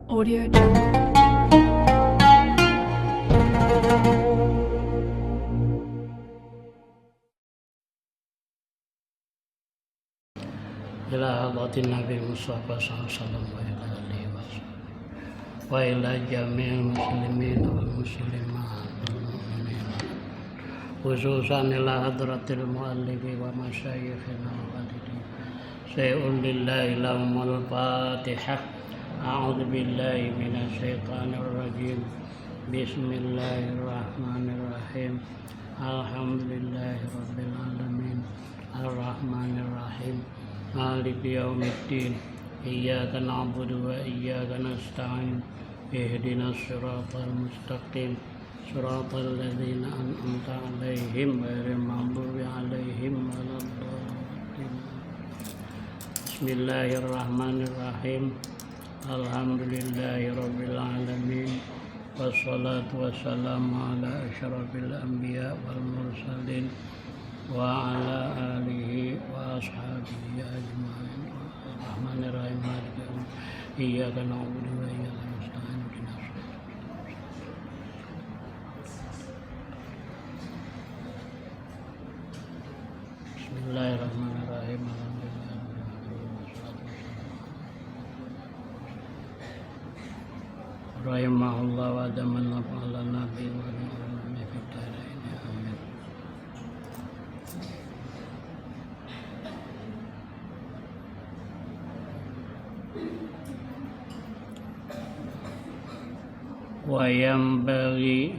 Audio Jungle. Ila hadratin Nabi Mustafa sallallahu alaihi wasallam wa ila jami'il muslimin wal muslimat wal mu'minin khususan ila hadratil muallifi wa masyayikhina wa walidin syai'un lillahi lahumul fatihah. A'udzu billahi minasy syaithanir rajim. Bismillahirrahmanirrahim. Alhamdulillahi rabbil alamin arrahmanir rahim maliki yaumiddin iyyaka na'budu wa iyyaka nasta'in ihdinas siratal mustaqim siratal ladzina an'amta 'alaihim ghairil maghdubi 'alaihim waladdallin. Bismillahirrahmanirrahim. Alhamdulillahi rabbil alamin wassalatu wassalamu ala asyrafil anbiya wal mursalin wa ala alihi wa ashabihi ajma'in. Rahmanir-rahim maliki yaumiddin iyyaka na'budu wa iyyaka nasta'in ihdinas Bismillahirrahmanirrahim. Rahimahullah wa damanna ala nabi wa alihi fi darain. Amin. Wa yanbaghi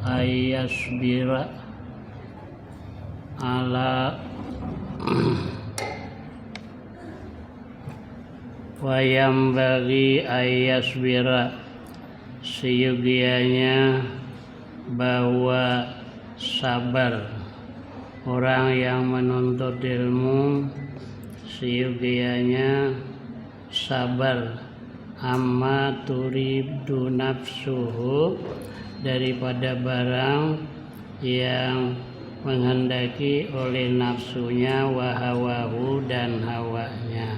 ayyasbira ala wayam bagi ayyasbira seyugianya bahwa sabar orang yang menuntut ilmu, seyugianya sabar amma turidu nafsuhu daripada barang yang menghendaki oleh nafsunya wa hawahu dan hawanya.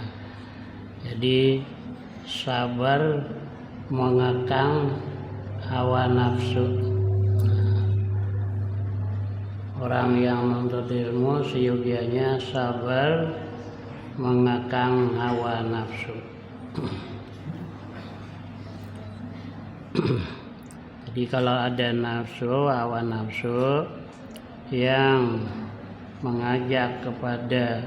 Jadi sabar mengekang hawa nafsu. Orang yang menuntut ilmu seyogianya sabar mengekang hawa nafsu. Jadi kalau ada nafsu, hawa nafsu yang mengajak kepada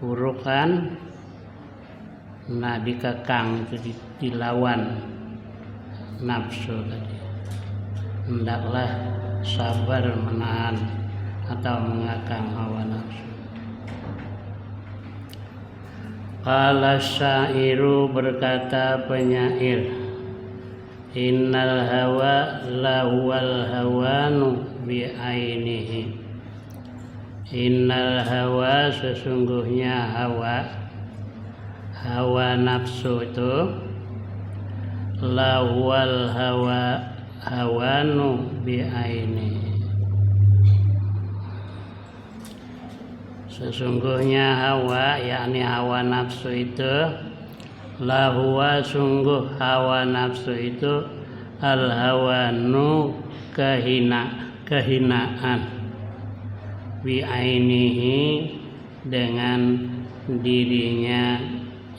keburukan, nah dikekang, itu dilawan nafsu tadi. Hendaklah sabar menahan atau mengekang hawa nafsu. Qala syairu, berkata penyair, innal hawa lahuwal hawanu bi'ainihi. Innal hawa, sesungguhnya hawa nafsu itu lahuwal hawanu bi'ainihi. Sesungguhnya hawa, yakni hawa nafsu itu, lahuwa, sungguh hawa nafsu itu, al-hawanu, kehinaan, bi'ainihi, dengan dirinya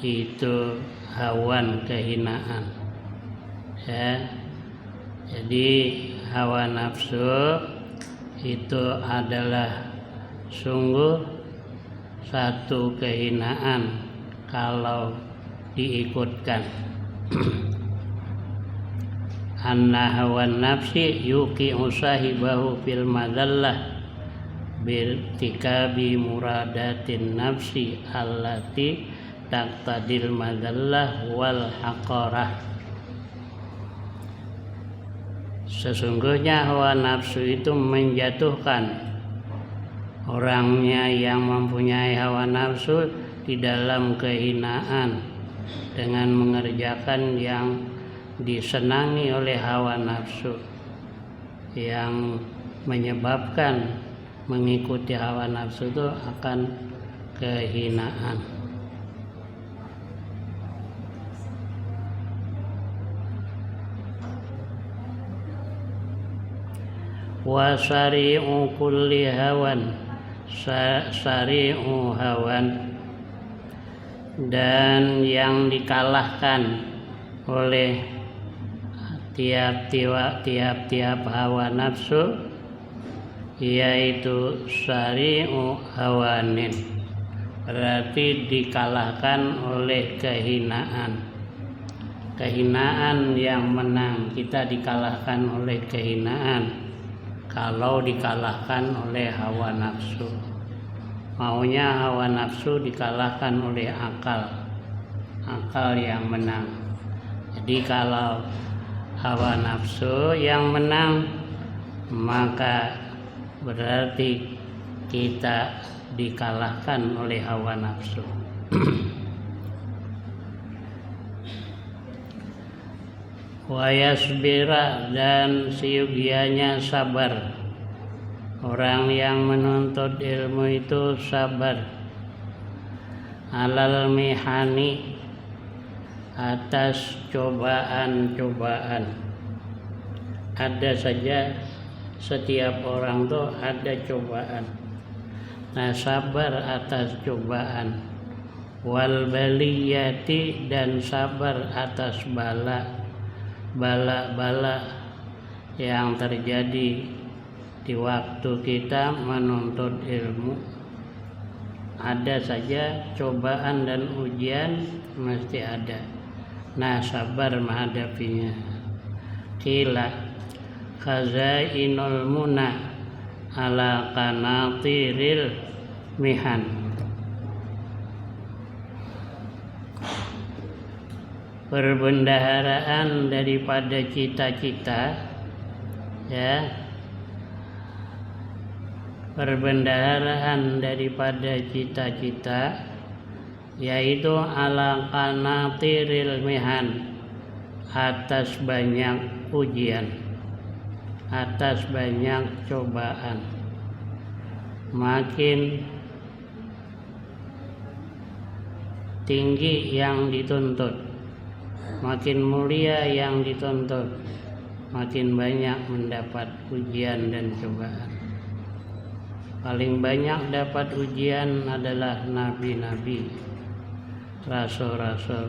itu hawan, kehinaan. Ya. Jadi hawa nafsu itu adalah sungguh satu kehinaan kalau diikutkan. Anna hawan nafsi yuqi'u sahibahu fil madallah birtikabi muradatin nafsi allati taqtadil madallah wal haqarah. Sesungguhnya hawa nafsu itu menjatuhkan orangnya yang mempunyai hawa nafsu di dalam kehinaan dengan mengerjakan yang disenangi oleh hawa nafsu, yang menyebabkan mengikuti hawa nafsu itu akan kehinaan. wa sari'u kulli hawan, sari'u hawan, dan yang dikalahkan oleh tiap-tiap hawa nafsu yaitu sari'u hawanin, berarti dikalahkan oleh kehinaan. Kehinaan yang menang, kita dikalahkan oleh kehinaan kalau dikalahkan oleh hawa nafsu. Maunya hawa nafsu dikalahkan oleh akal yang menang. Jadi kalau hawa nafsu yang menang, maka berarti kita dikalahkan oleh hawa nafsu. Wa yasbira, dan seyugianya sabar. Orang yang menuntut ilmu itu sabar. Alal mihani, atas cobaan-cobaan. Ada saja, setiap orang tuh ada cobaan. Nah, sabar atas cobaan. Wal baliyati, dan sabar atas bala yang terjadi di waktu kita menuntut ilmu. Ada saja cobaan dan ujian, mesti ada. Nah, sabar menghadapinya. Qila khazainul muna ala qanatiril mihan. Perbendaharaan daripada cita-cita, ya, perbendaharaan daripada cita-cita yaitu ala qanatiril mihan, atas banyak ujian, atas banyak cobaan. Makin tinggi yang dituntut, makin mulia yang dituntut, makin banyak mendapat ujian dan cobaan. Paling banyak dapat ujian adalah nabi-nabi, rasul-rasul,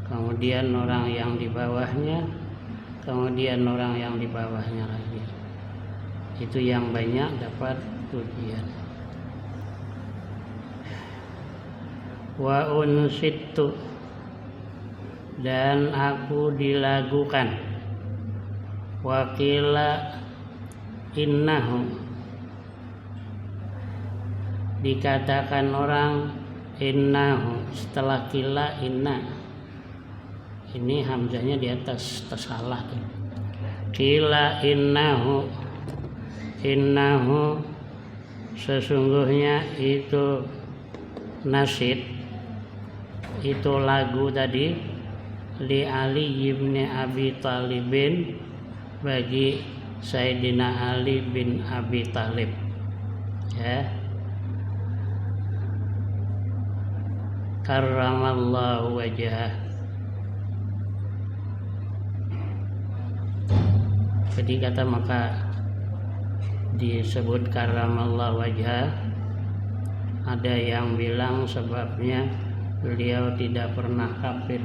kemudian orang yang di bawahnya, kemudian orang yang di bawahnya lagi. Itu yang banyak dapat ujian. Wa unsittu, dan aku dilagukan. Wakila innahu, dikatakan orang innahu, setelah kila inna, ini hamzahnya di atas, tersalah tuh. Kila innahu, innahu sesungguhnya itu nasyid, itu lagu tadi, li Ali bin Abi Thalibin, bagi Sayyidina Ali bin Abi Thalib, ya. Karramallahu wajhah. Jadi kata maka disebut karramallahu wajhah. Ada yang bilang sebabnya beliau tidak pernah kafir.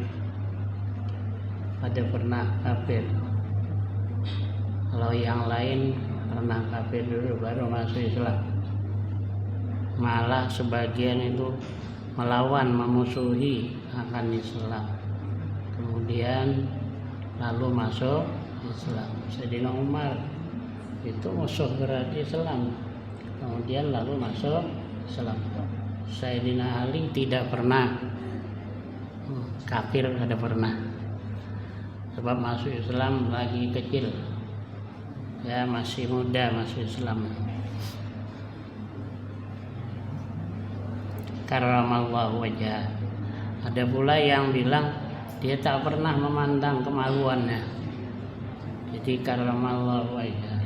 Ada pernah kafir. Kalau yang lain pernah kafir dulu baru masuk Islam. Malah sebagian itu melawan, memusuhi akan Islam, kemudian lalu masuk Islam. Sayyidina Umar itu musuh berat Islam, kemudian lalu masuk Islam. Sayyidina Ali tidak pernah kafir, ada pernah, sebab masuk Islam lagi kecil, ya, masih muda masuk Islam. Karramallahu wajhah. Ada pula yang bilang dia tak pernah memandang kemaluannya, jadi karramallahu wajhah.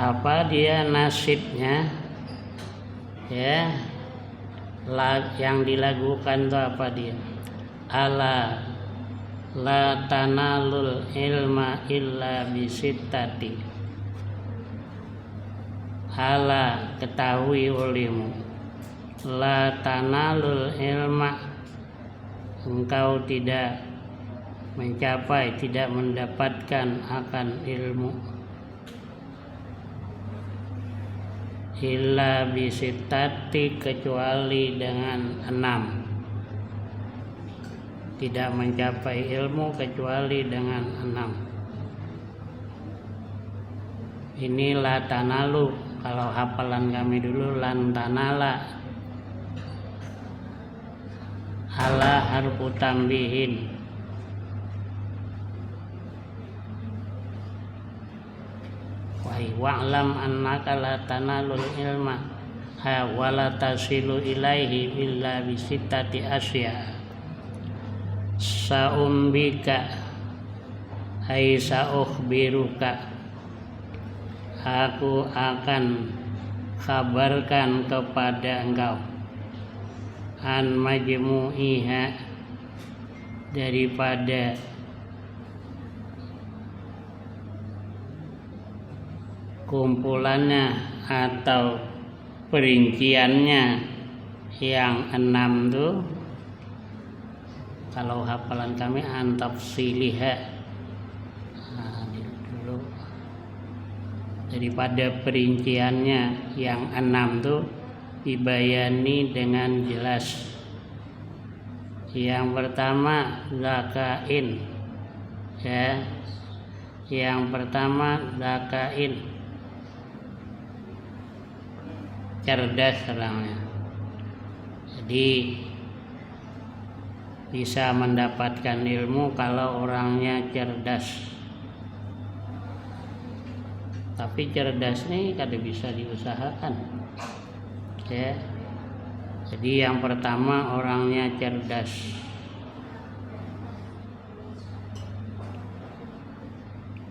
Apa dia nasibnya, ya, yang dilagukan itu apa dia? Ala La tanalul ilma illa bisittati. Ala ketahui olehmu, la tanalul ilma, engkau tidak mencapai, tidak mendapatkan akan ilmu, illa bisittati, kecuali dengan 6. Tidak mencapai ilmu kecuali dengan 6. Ini la tanalu, kalau hafalan kami dulu lan tanala. Ala harfu tambihin. Wa'lam annaka la tanalul ilma wa la tasilu ilaihi illa bisittati asya. Sa'umbika ay sa'ukhbiruka, aku akan kabarkan kepada engkau, an majmu'iha, daripada kumpulannya atau perinciannya yang 6 tuh. Kalau hafalan kami antafsiliha, dulu daripada perinciannya yang 6 tuh dibayani dengan jelas. Yang pertama zakain, ya. Yang pertama zakain, cerdas orangnya. Jadi bisa mendapatkan ilmu kalau orangnya cerdas. Tapi cerdas nih kada bisa diusahakan, ya. Jadi yang pertama orangnya cerdas.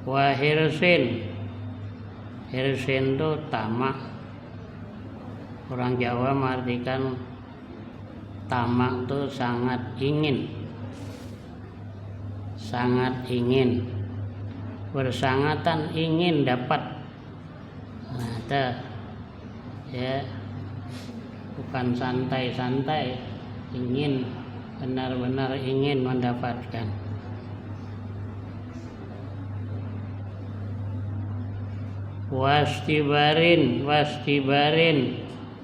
Wa hirsin, hirsin itu tamak. Orang Jawa mengartikan tamak itu sangat ingin, bersangatan ingin dapat. Nah, itu ya, bukan santai-santai, ingin, benar-benar ingin mendapatkan. Wastibarin,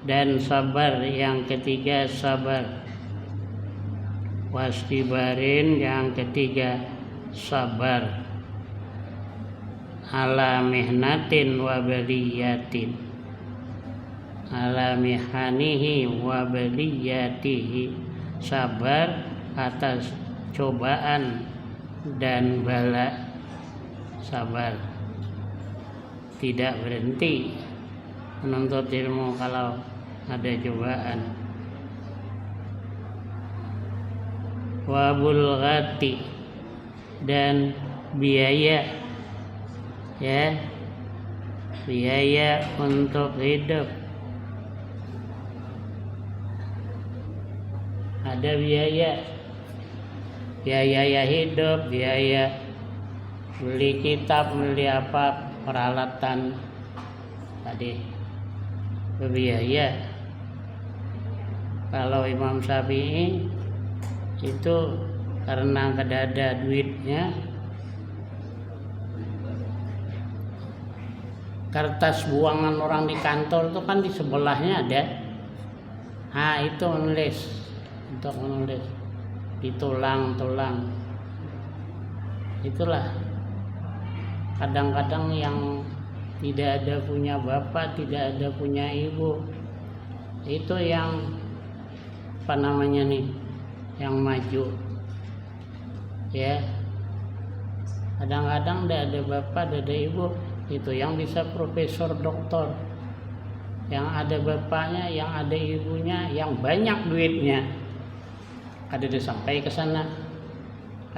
dan sabar. Yang ketiga sabar. Wastibarin, yang ketiga sabar. Ala mihnatin wa baliyatin, ala mihanihi wa baliyatihi, sabar atas cobaan dan bala. Sabar, tidak berhenti menuntut ilmu kalau ada cobaan. Wa bulghati, dan biaya, ya, biaya untuk hidup. Ada biaya hidup, biaya beli kitab, beli apa, peralatan tadi berbiaya. Kalau Imam Syafi'i itu karena kada ada duitnya, kertas buangan orang di kantor itu kan di sebelahnya ada. Itu menulis, untuk menulis di tulang-tulang. Itulah kadang-kadang yang tidak ada punya bapak, tidak ada punya ibu, itu yang apa namanya nih, yang maju, ya. Kadang-kadang tidak ada bapak, tidak ada ibu, itu yang bisa profesor, doktor, yang ada bapaknya, yang ada ibunya, yang banyak duitnya, ada sampai ke sana,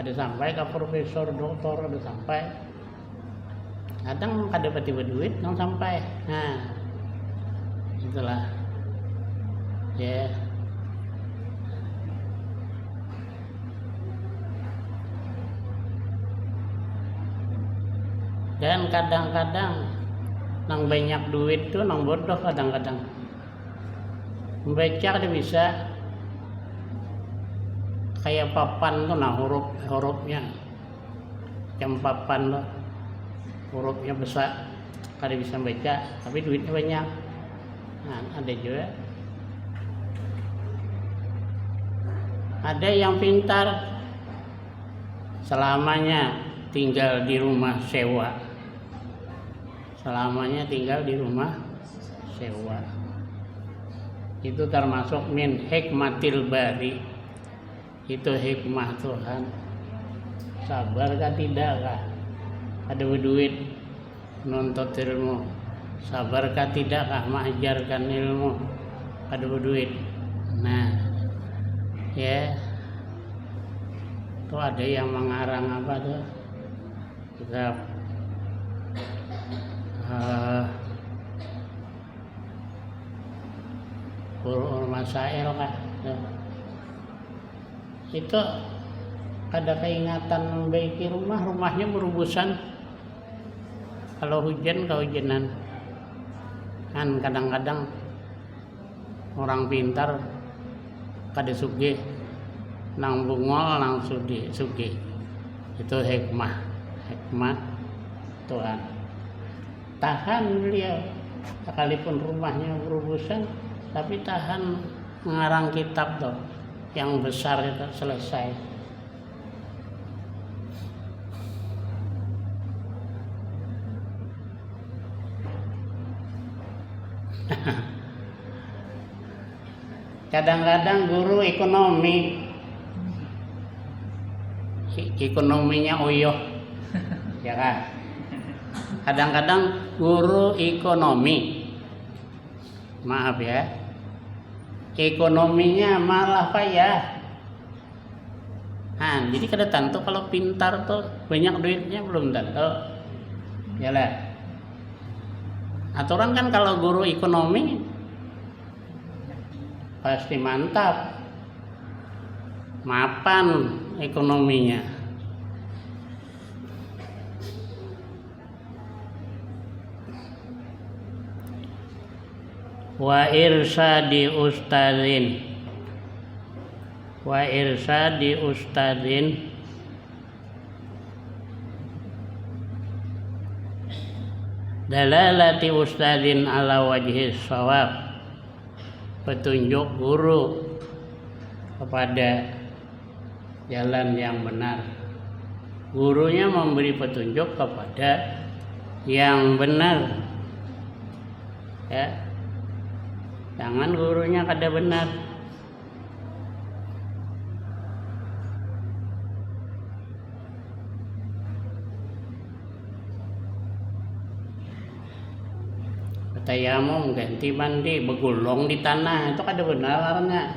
ada sampai ke profesor, doktor, ada sampai. Kadang kada tiba duit nang sampai. Nah, itulah, ya. Dan kadang-kadang nang banyak duit tuh nang bodoh kadang-kadang. Membaca dia bisa kayak papan tuh nah hurufnya jam papan tuh hurufnya besar kada bisa baca tapi duitnya banyak. Nah, ada juga ada yang pintar selamanya tinggal di rumah sewa, selamanya tinggal di rumah sewa. Itu termasuk min hikmatil bari, itu hikmah Tuhan. Sabar kah tidak kah? Ada duit nuntut ilmu, sabar kah tidak kah mengajarkan ilmu? Ada duit. Nah, ya, tuh ada yang mengarang apa tuh? Kitab Qur'an Masail kah? Itu ada keingatan membaiki rumahnya berubusan. Kalau hujan kehujanan kan kadang-kadang orang pintar kada sugih nang bungol nang sugih. Itu hikmah Tuhan. Tahan beliau sekalipun rumahnya berubusan tapi tahan mengarang kitab tuh yang besar itu selesai. Kadang-kadang guru ekonominya uyuh ya kan. Kadang-kadang guru ekonomi, maaf ya, ekonominya malah payah. Nah, jadi kada tentu kalau pintar tuh banyak duitnya belum tentu. Ya lah. Aturan kan kalau guru ekonomi pasti mantap, mapan ekonominya. Wa irsadi ustadzin dalalati ustadzin ala wajhi shawab, petunjuk guru kepada jalan yang benar. Gurunya memberi petunjuk kepada yang benar ya, jangan gurunya kada benar. Tayamum ganti mandi begulung di tanah itu kada benarnya.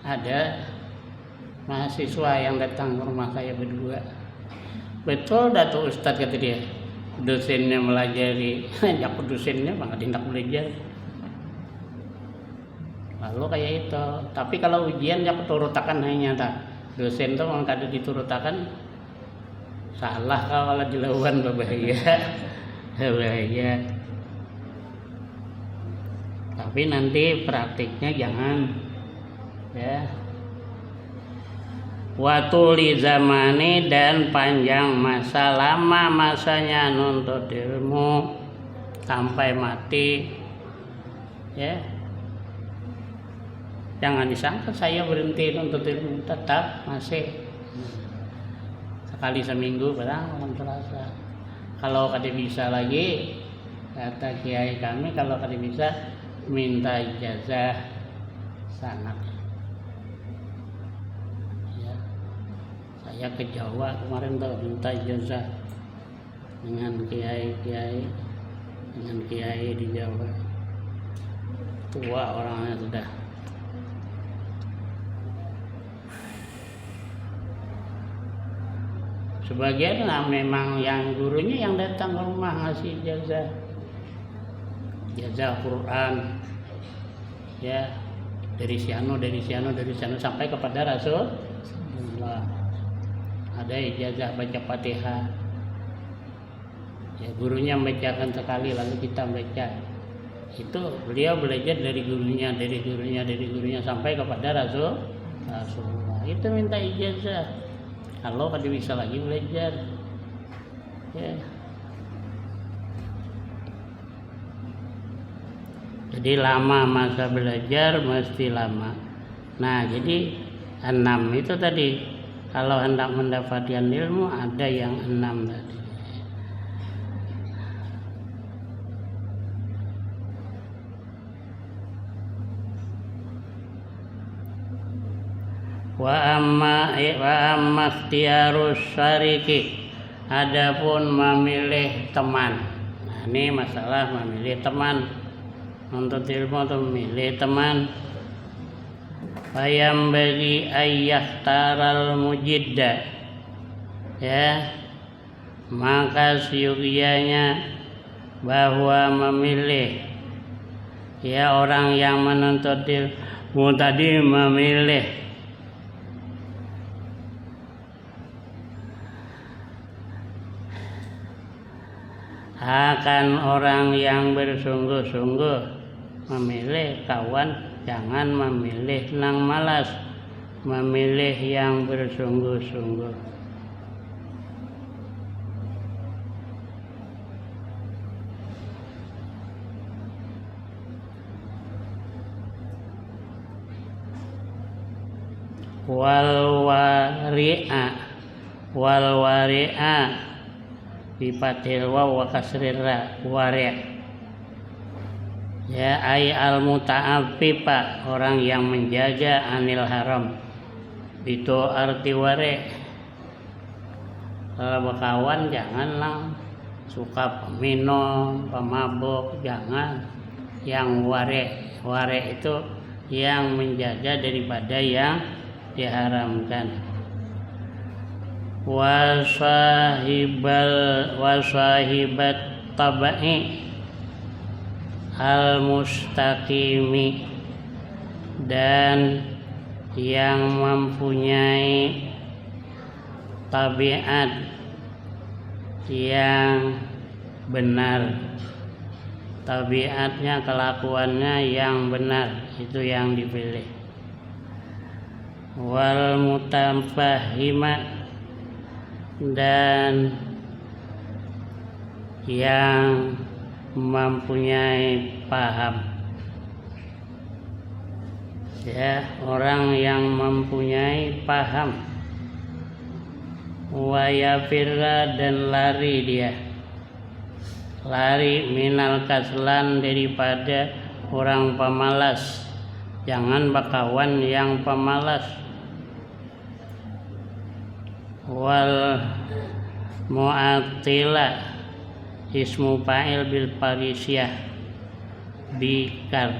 Ada mahasiswa yang datang ke rumah saya berdua, betul Datuk Ustadz kata dia, dosennya melajari, jak dosennya banget tindak belajar. Lalu kayak itu, tapi kalau ujian jak turutakan hanya tak dosen tuh memang kada diturutakan, salah kalau dilawan bahaya. Tapi nanti praktiknya jangan ya. Watuli zamani dan panjang masa, lama masanya nuntut ilmu sampai mati ya. Jangan disangka saya berhenti nuntut ilmu, tetap masih sekali seminggu barang malam Selasa. Kalau kada bisa lagi, kata kiai kami, kalau kada bisa minta ijazah sanad. Ya, saya ke Jawa kemarin tuh minta ijazah dengan kiai di Jawa. Tua orangnya sudah. Sebagian lah memang yang gurunya yang datang ke rumah ngasih ijazah Quran ya, dari siano sampai kepada Rasulullah. Ada ijazah baca Fatihah Ya, gurunya membacakan sekali lalu kita baca. Itu beliau belajar dari gurunya sampai kepada Rasulullah. Itu minta ijazah. Kalau kada bisa lagi belajar. Ya. Jadi lama masa belajar mesti lama. Nah, jadi 6 itu tadi. Kalau hendak mendapatkan ilmu ada yang 6 tadi. Wa amma ikhtiyarus syariki, adapun memilih teman. Nah, ini masalah memilih teman. Untuk ilmu atau memilih teman. Fayam bagi ayyahtaral mujidda, ya, maka seyugianya bahwa memilih, ya, orang yang menuntut ilmu tadi memilih akan orang yang bersungguh-sungguh. Memilih kawan, jangan memilih nang malas, memilih yang bersungguh-sungguh. Wal wari'a bifathil waw wa kasrir ra, wari', ya, ay al muta'affifa, orang yang menjaga anil haram. Itu arti wari'. Kalau berkawan janganlah suka peminum, pemabuk, jangan. Yang wari' itu yang menjaga daripada yang diharamkan. Wasahibat tabai al-mustaqimi, dan yang mempunyai tabiat yang benar, tabiatnya, kelakuannya yang benar, itu yang dipilih. Wal mutafahima, dan yang mempunyai paham, ya, orang yang mempunyai paham. Wayafirra, dan lari dia, lari minal kaslan, daripada orang pemalas. Jangan berkawan yang pemalas. Wal mu'attila, ismu fa'il bil farisyah bikar.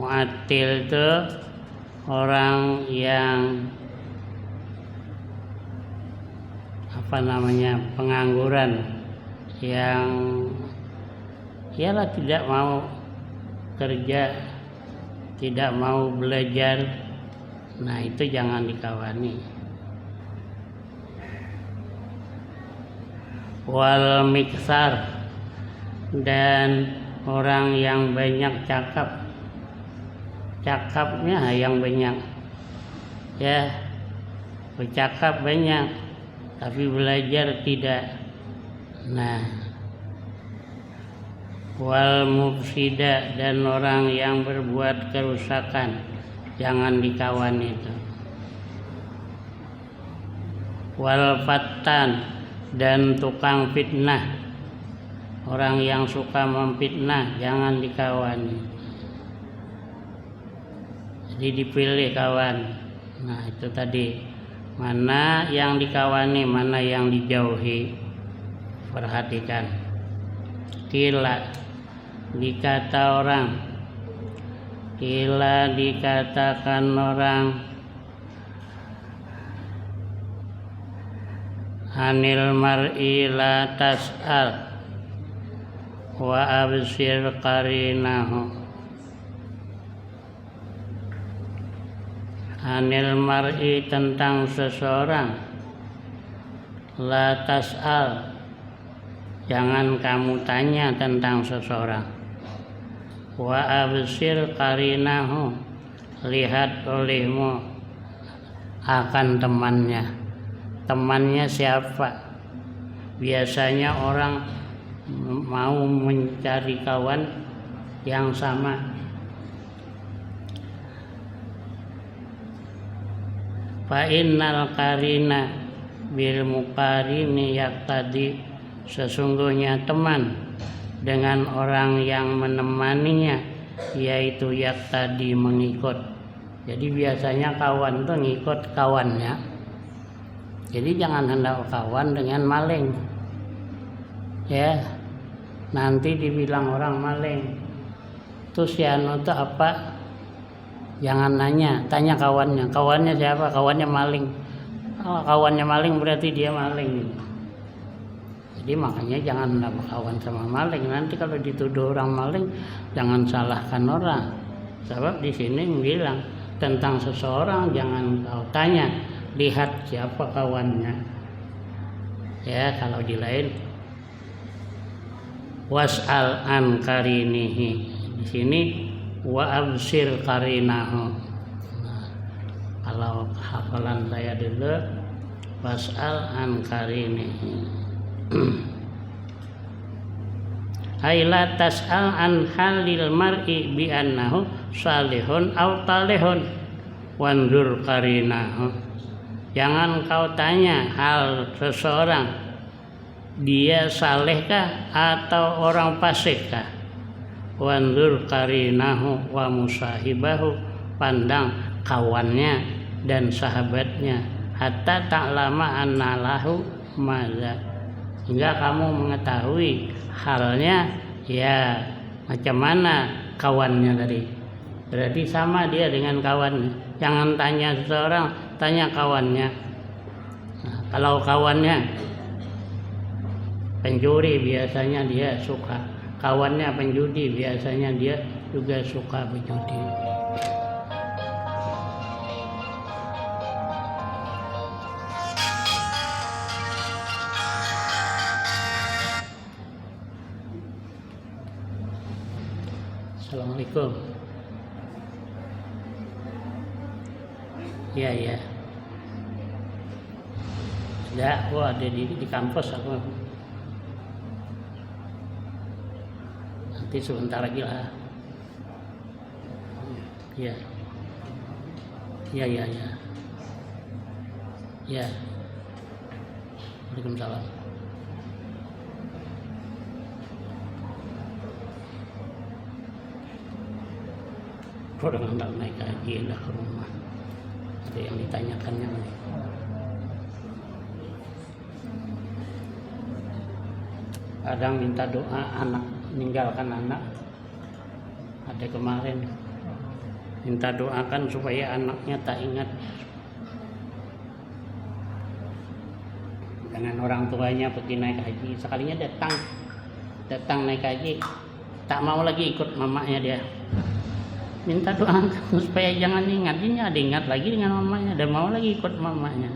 Mu'attil itu orang yang pengangguran, yang ialah tidak mau kerja, tidak mau belajar. Nah, itu jangan dikawani. Wal miksar, dan orang yang banyak cakapnya yang banyak, ya, bercakap banyak tapi belajar tidak. Nah, wal mufsida, dan orang yang berbuat kerusakan, jangan dikawan itu. Wal fattan, dan tukang fitnah, orang yang suka memfitnah, jangan dikawani. Jadi dipilih kawan. Nah, itu tadi, mana yang dikawani, mana yang dijauhi. Perhatikan. Kila, dikata orang, kila, dikatakan orang, anil mar'i la tas'al wa absir qarinahu. Anil mar'i, tentang seseorang, la tas'al, jangan kamu tanya tentang seseorang. Wa absir qarinahu, lihat olehmu akan temannya. Temannya siapa? Biasanya orang mau mencari kawan yang sama. Fa innal qarina bil muqarini yaqtadi, sesungguhnya teman dengan orang yang menemaninya yaitu yaqtadi, mengikut. Jadi biasanya kawan tuh ngikut kawannya. Jadi jangan hendak kawan dengan maling. Ya, nanti dibilang orang maling. Terus ya itu apa? Jangan nanya, tanya kawannya. Kawannya siapa? Kawannya maling. Kalau kawannya maling berarti dia maling. Jadi makanya jangan hendak kawan sama maling. Nanti kalau dituduh orang maling, jangan salahkan orang. Sebab di sini bilang tentang seseorang jangan kau tanya, lihat siapa kawannya. Ya, kalau di lain was'al an qarinihi. Di sini wa absir qarinahu. Nah, kalau hafalan saya dulu was'al an qarinihi. Aila tas'al an halil mar'i bi annahu salihun aw talihun wanzur qarinahu. Jangan kau tanya hal seseorang, dia salehkah atau orang fasikkah. Wanzur qarinahu wa musahibahu, pandang kawannya dan sahabatnya. Hatta ta'lama anna lahu maza, hingga kamu mengetahui halnya ya macam mana kawannya tadi. Berarti sama dia dengan kawannya. Jangan tanya seseorang, tanya kawannya. Nah, kalau kawannya pencuri biasanya dia suka, kawannya penjudi biasanya dia juga suka berjudi. Assalamualaikum. Ya. Ya, aku ada di kampus aku. Nanti sebentar lagi lah. Ya. Ya. Waalaikumsalam. Orang hendak naik haji dah ke rumah. Ada yang ditanyakannya nih. Kadang minta doa anak, meninggalkan anak. Ada kemarin minta doakan supaya anaknya tak ingat dengan orang tuanya pergi naik haji. Sekalinya datang naik haji, tak mau lagi ikut mamanya dia. Minta doa supaya jangan ingat. Ini ada ingat lagi dengan mamanya, dan mau lagi ikut mamanya.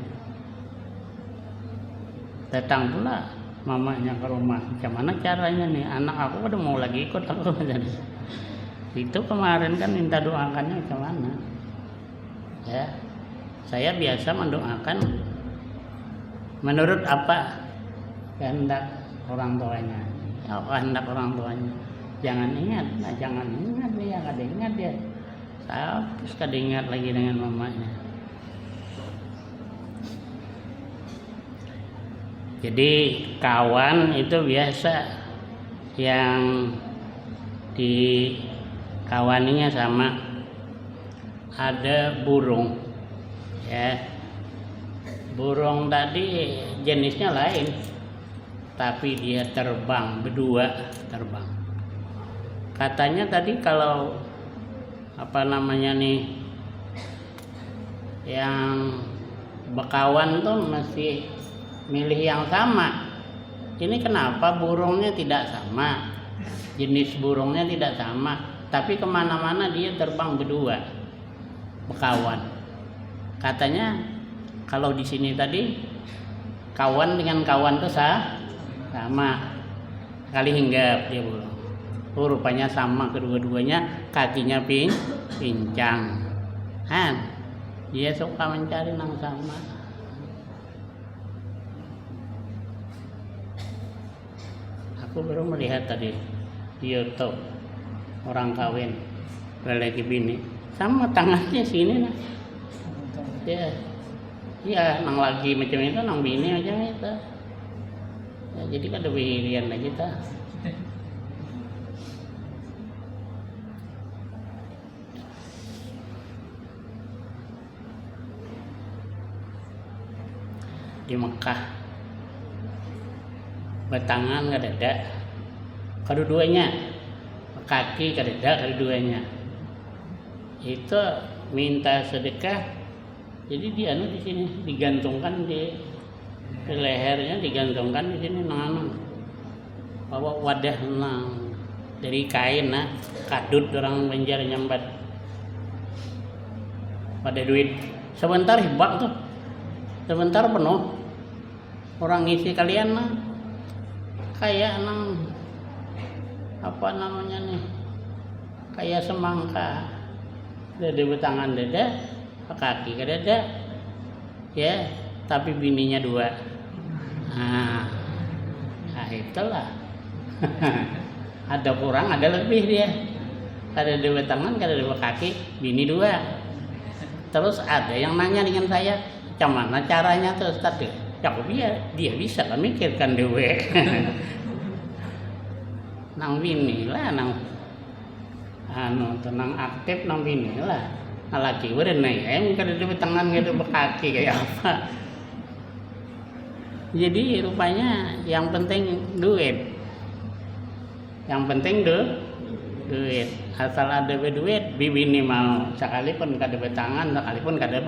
Datang pula mamanya ke rumah. Macam mana caranya nih? Anak aku udah mau lagi ikut aku. Itu kemarin kan minta doakannya macam mana? Ya, saya biasa mendoakan menurut apa kehendak orang tuanya. Kehendak orang tuanya. Jangan ingat dia, kada ingat dia. Terus kada ingat lagi dengan mamanya. Jadi kawan itu biasa yang dikawaninya sama. Ada burung, ya. Burung tadi jenisnya lain, tapi dia terbang berdua, terbang. Katanya tadi kalau yang berkawan tuh mesti milih yang sama. Ini kenapa burungnya tidak sama? Jenis burungnya tidak sama, tapi kemana-mana dia terbang berdua, berkawan. Katanya kalau di sini tadi kawan dengan kawan tuh sama. kali hinggap dia bolong. Oh, rupanya sama kedua-duanya, kakinya pincang. Dia suka mencari nang sama. Aku baru melihat tadi di YouTube orang kawin lagi bini sama tangannya sini nah. Ya, nang lagi macam itu nang bini macam itu. Ya, jadi kan lebih rian lagi ta. Di Mekah batangan kadada kedua-duanya, kaki kadada kedua-duanya itu minta sedekah, jadi dia di sini digantungkan di lehernya, digantungkan di sini nang bawa wadah nang dari kain nah kadut orang Banjar nyambat pada duit sebentar hibak tuh, sebentar penuh orang ngisi kalian nah kayak nang apa namanya nih kayak semangka dada betangan dada kaki ke dada ya, tapi bininya 2. Nah itulah ada kurang ada lebih dia, ada dua tangan ada dua kaki, bini 2. Terus ada yang nanya dengan saya, "Gimana caranya tuh Ustaz?" Ya dia bisa lah mikirkan dewe. Nang bini lah nang tenang aktif nang bini lah. Nah, laki udah naik kada ada tangan gitu berkaki kayak apa. Jadi rupanya yang penting duit. Yang penting duit. Asal ada duit, bini mau sekalipun kada betangan, sekalipun kada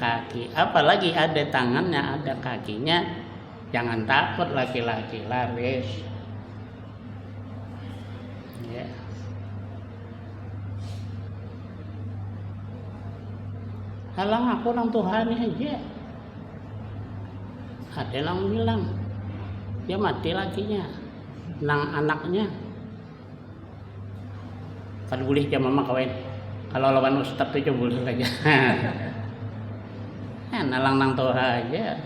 kaki, apalagi ada tangannya, ada kakinya, jangan takut laki-laki laris. Ya. Halang aku nang Tuhan aja. Ada yang bilang dia mati lakinya, nang anaknya. Kalau boleh jam mama kawin, kalau lawan ustaz itu boleh saja. Nalang nang toha aja,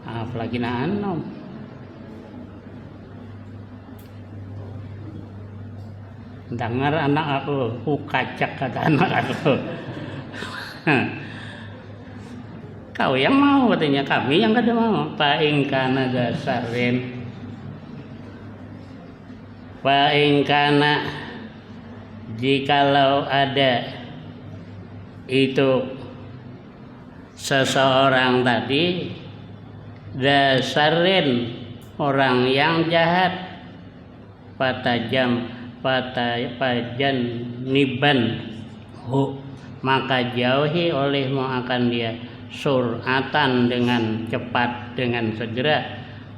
apalagi na anom. Dengar anak aku, kacak kata anak aku. Kau yang mau katanya, kami yang kada mau. Paingkana dasarin, paingkana jikalau ada itu seseorang tadi dasarin orang yang jahat pajan niban maka jauhi olehmu akan dia suratan dengan cepat dengan segera.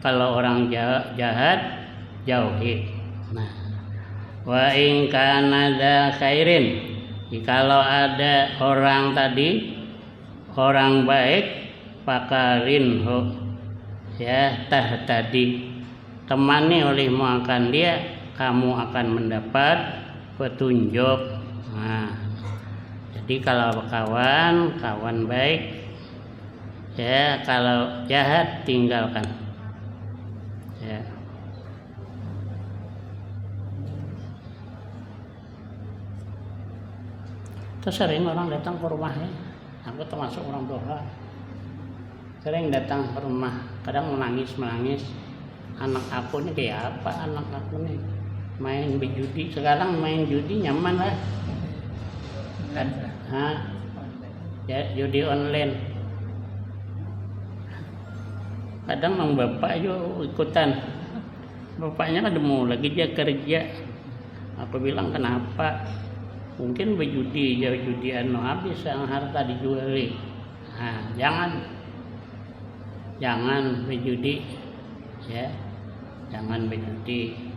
Kalau orang jahat jauhi. Nah, wa in kana dza khairin, jikalau ada orang tadi orang baik, pakarinhu ya tadi temani olehmu akan dia, kamu akan mendapat petunjuk. Nah, jadi kalau kawan baik ya, kalau jahat tinggalkan ya. Terus sering orang datang ke rumahnya, aku termasuk orang tua, sering datang ke rumah, kadang menangis, anak aku nih kayak apa, anak aku nih main berjudi, sekarang main judi nyaman lah, ya judi online, kadang mang bapak juga ikutan, bapaknya ada mau lagi dia kerja, aku bilang kenapa? Mungkin berjudi, judi habis yang harta dijuali. Nah, jangan berjudi, ya, jangan berjudi.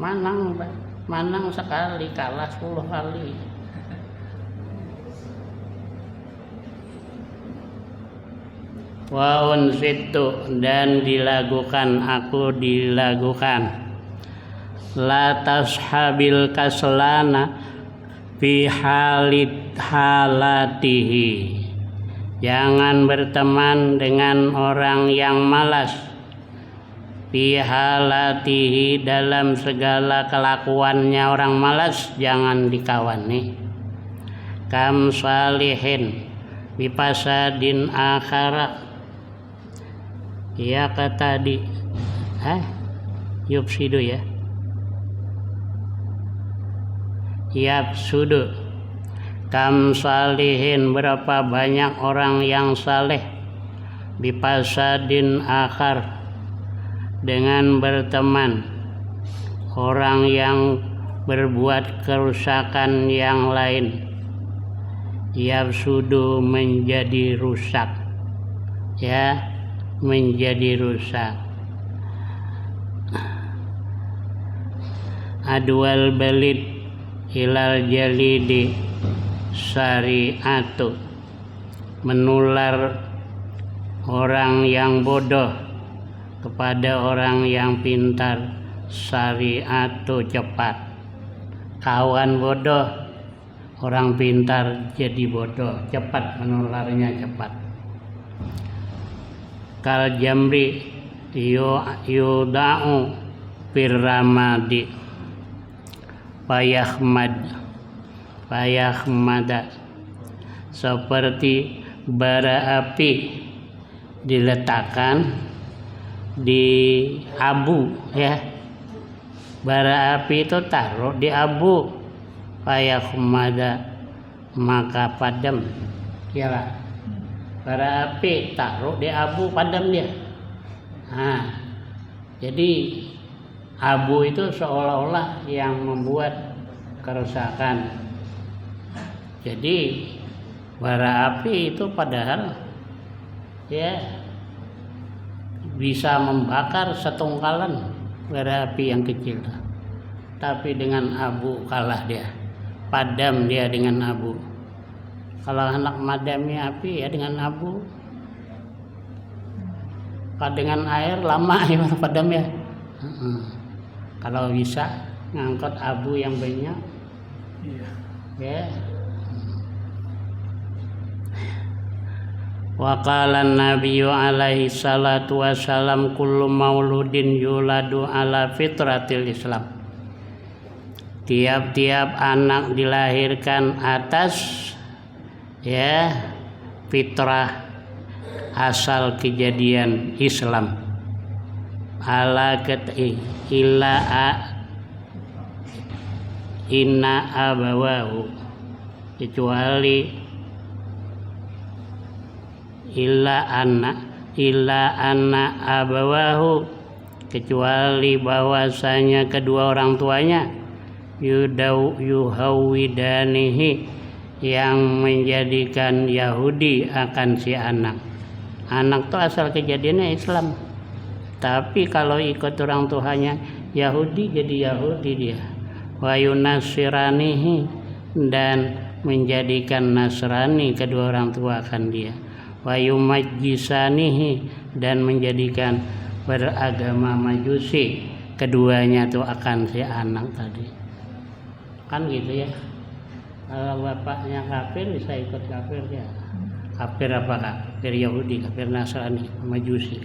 Manang sekali kalah 10 kali. wa unsitu dan dilagukan aku dilagukan la tashabil kaslana fi halatihi, jangan berteman dengan orang yang malas fi halatihi, dalam segala kelakuannya orang malas jangan dikawani. Kam salihin bipasadin akhara, ya kata di yufsidu ya, yafsudu. Kam salihin, berapa banyak orang yang saleh, bipasadin akhar, dengan berteman orang yang berbuat kerusakan yang lain. Yafsudu, menjadi rusak, ya, menjadi rusak. Adwal balid ilal jalidi syariatu, menular orang yang bodoh kepada orang yang pintar. Syariatu, cepat. Kawan bodoh, orang pintar jadi bodoh, cepat menularnya, cepat. Kal jamri yuda'u firramadi payahmada, seperti bara api diletakkan di abu, ya, bara api itu taruh di abu, payahmada, maka padam, iyalah, bara api taruh di abu, padam dia. Nah, jadi abu itu seolah-olah yang membuat kerusakan. Jadi bara api itu padahal ya bisa membakar setungkalan bara api yang kecil, tapi dengan abu kalah dia, padam dia dengan abu. Kalau anak madami api ya dengan abu, kalau dengan air lama ya padam ya. Kalau bisa ngangkut abu yang banyak, ya. Wa qala an-nabiyyu alaihi salatu wassalam kullu mauludin yuladu ala fitratil Islam. Tiap-tiap anak dilahirkan atas, ya, fitrah, asal kejadian Islam. Ala kati illa inna abawahu, kecuali illa anna abawahu, kecuali bahwasanya kedua orang tuanya yuhawidanihi, yang menjadikan Yahudi akan si anak. Anak itu asal kejadiannya Islam, tapi kalau ikut orang tuanya Yahudi jadi Yahudi dia. Wa yunasiranihi, dan menjadikan Nasrani kedua orang tua akan dia. Wa yumajjisanihi, dan menjadikan beragama Majusi keduanya itu akan si anak tadi. Kan gitu ya. Kalau bapaknya kafir bisa ikut kafir ya. Kafir apa kafir Yahudi, kafir Nasrani, Majusi.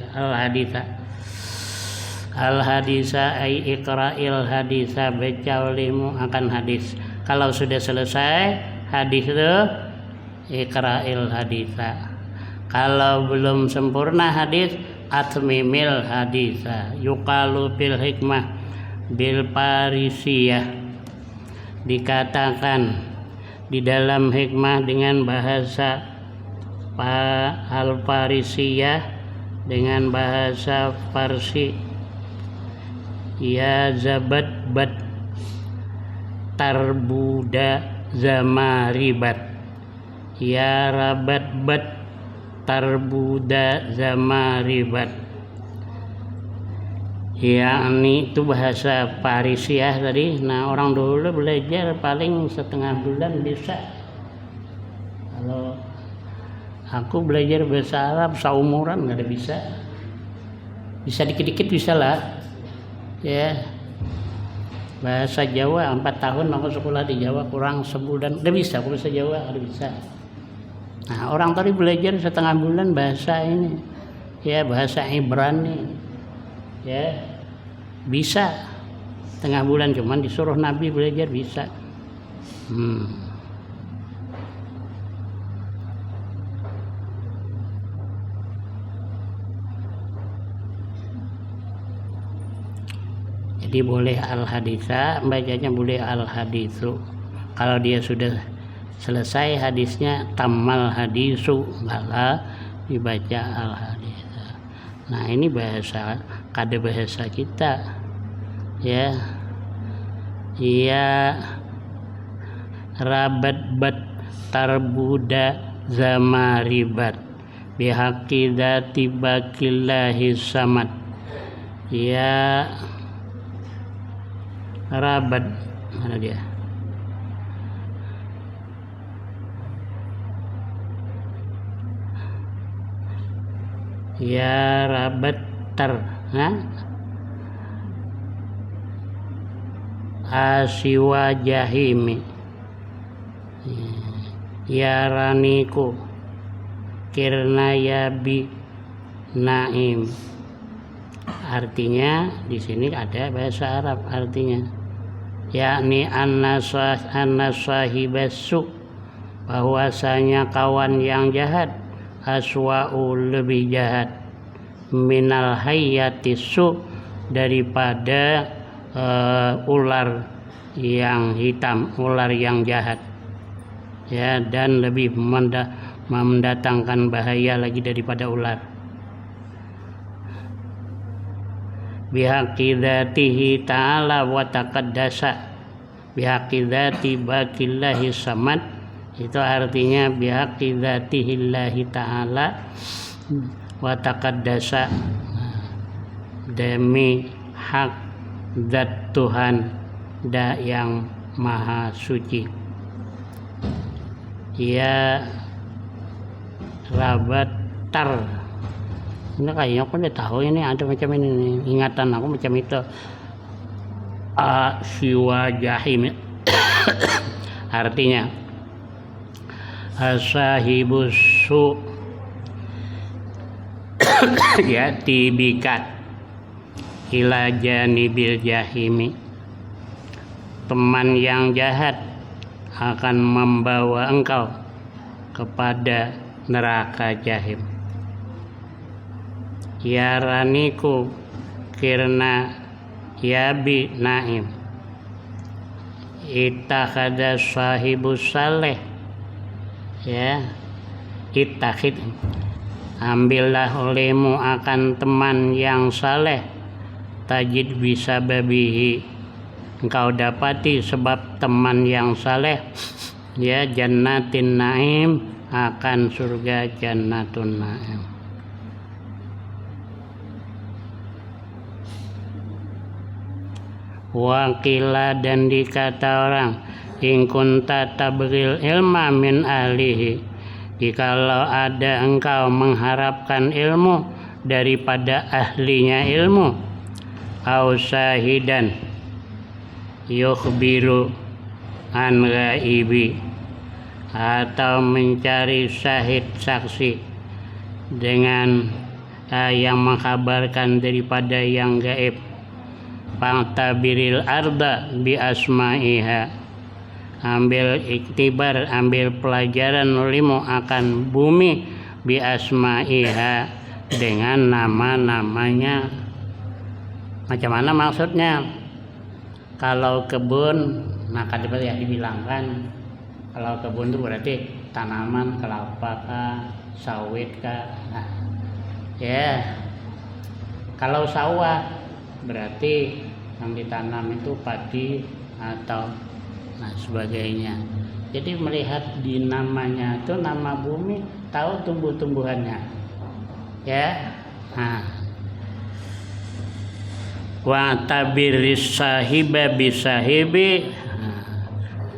Al-hadisa ay iqra'il hadisa, baca olehmu akan hadis. Kalau sudah selesai hadis itu iqra'il hadisa. Kalau belum sempurna hadis, atmimil hadisa. Yuqalu bil hikmah bil parisiyah, dikatakan di dalam hikmah dengan bahasa al-parisiyah, dengan bahasa Farsi. Ya zabat bat tarbuda zamaribat, ya rabat bat tarbuda zamaribat. Yakni itu bahasa Parisiah tadi. Nah, orang dulu belajar paling setengah bulan bisa. Kalau Aku belajar bahasa Arab seumuran nggak ada bisa. Bisa dikit-dikit bisa lah. Ya. Bahasa Jawa 4 tahun aku sekolah di Jawa kurang sebulan udah bisa bahasa Jawa udah bisa. Nah, orang tadi belajar setengah bulan bahasa ini. Ya, bahasa Ibrani. Ya. Bisa. Setengah bulan cuman disuruh Nabi belajar bisa. Jadi boleh al-haditha, bacanya boleh al-hadithu. Kalau dia sudah selesai hadisnya tamal hadisu, malah dibaca al-haditha. Nah, ini bahasa kade bahasa kita. Ya. Ya rabat bat tarbuda zamaribat bihaqi dzati baqillahi samad. Ya rabat, mana dia? Ya rabat tar, asiwa jahimi, ya raniku kirna yabi naim. Artinya di sini ada bahasa Arab artinya, yakni an-nasahibasu, bahwasanya kawan yang jahat, aswa'u lebih jahat, minal hayyatisu daripada ular yang hitam, ular yang jahat, ya, dan lebih mendatangkan bahaya lagi daripada ular. Bihaqi dzatihi ta'ala wa taqaddasa, bihaqi dzati baqillahi samad, itu artinya bihaqi dzatihillahi ta'ala wa taqaddasa, demi hak zat Tuhan yang maha suci. Ya rabat tar, ini kayaknya aku udah tahu ini ada macam ini, ingatan aku macam itu. Siwa jahim artinya asahibus su ya tibikat ila janibil jahimi, teman yang jahat akan membawa engkau kepada neraka jahim. Ya raniku kirna yabi naim, ittakhadha sahibus saleh, ya, ittakhid, ambillah olehmu akan teman yang saleh, tajid bisa babihi, engkau dapati sebab teman yang saleh, ya, jannatin naim, akan surga jannatun naim. Wakila, dan dikata orang, in kunta tabril ilma min ahlihi, jikalau ada engkau mengharapkan ilmu daripada ahlinya ilmu, au syahidan yukhbiru an ghaibi, atau mencari syahid saksi dengan yang mengkabarkan daripada yang gaib, fa'tabiril arda bi asma'iha, ambil iktibar, ambil pelajaran ulimu akan bumi, bi asma'iha, dengan nama-namanya. Macam mana maksudnya? Kalau kebun, maka ya dibilangkan, kalau kebun itu berarti tanaman kelapa kah, sawit kah, nah, ya. Kalau sawah berarti yang ditanam itu padi atau sebagainya. Jadi melihat di namanya itu, nama bumi, tahu tumbuh-tumbuhannya, ya. Wa tabiris sahiba bisahibi,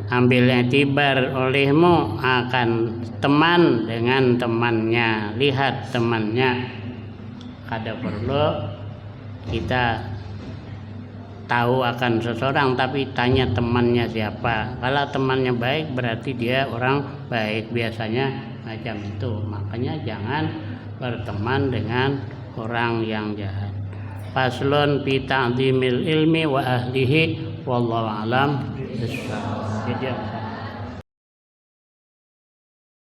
ambil etibar olehmu akan teman dengan temannya. Lihat temannya. Kada perlu kita tahu akan seseorang, tapi tanya temannya siapa. Kalau temannya baik berarti dia orang baik, biasanya macam itu. Makanya jangan berteman dengan orang yang jahat. Faslun fi ta'zimil ilmi wa ahlihi wallahu alam. Jadi